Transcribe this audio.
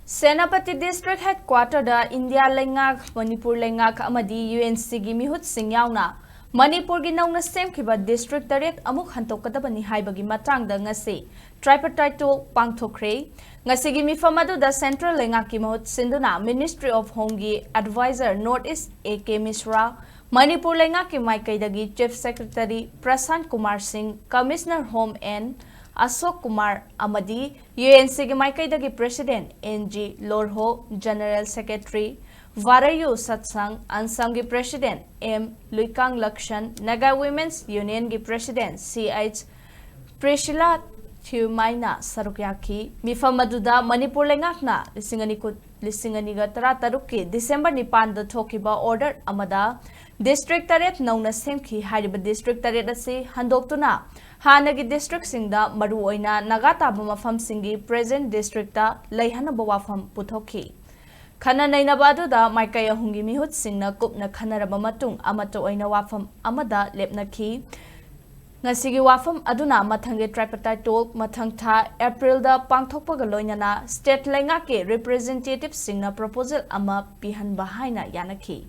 Senapati District Headquarter da India Lengak, Manipur Lengak Amadi UNC gi mihut sing yauna Manipur gi nauna semkiba district direct amuk hantokadabani haibagi matangda ngasi Tripartite Pangthokkhre ngasi gi mifamadu da Central Lengak ki mahut sinduna Ministry of Home gi Advisor Northeast AK Misra Manipur Lengak ki maikaidagi Chief Secretary Prasant Kumar Singh Commissioner Home and Ashok Kumar Amadi, UNC के मायकाईदा के President NG Lorho, General Secretary Varayu Satsang, Ansam के President M Luikang Lakshan, Naga Women's Union के President CH Prishila Thumaina Sarukyaki, Mifamaduda Manipur Lengakna, Lisingani Taruk December Nipan the Tokiba Order Amada, District Taret Nauna Semki Hariba District Taretasi, Handoktuna. Hanagi district singda maruoina nagata mafam singi present district ta leihana bawafam puthokhi khana naina badu da maikaya hungi mihut singna kupna khanaraba matung amato oina wafam amada lepnakhi ngasigi wafam aduna mathange tripartite talk mathang tha April da pangthokpa loinana state lenga ke representative singna proposal ama pihanba haina yanakhi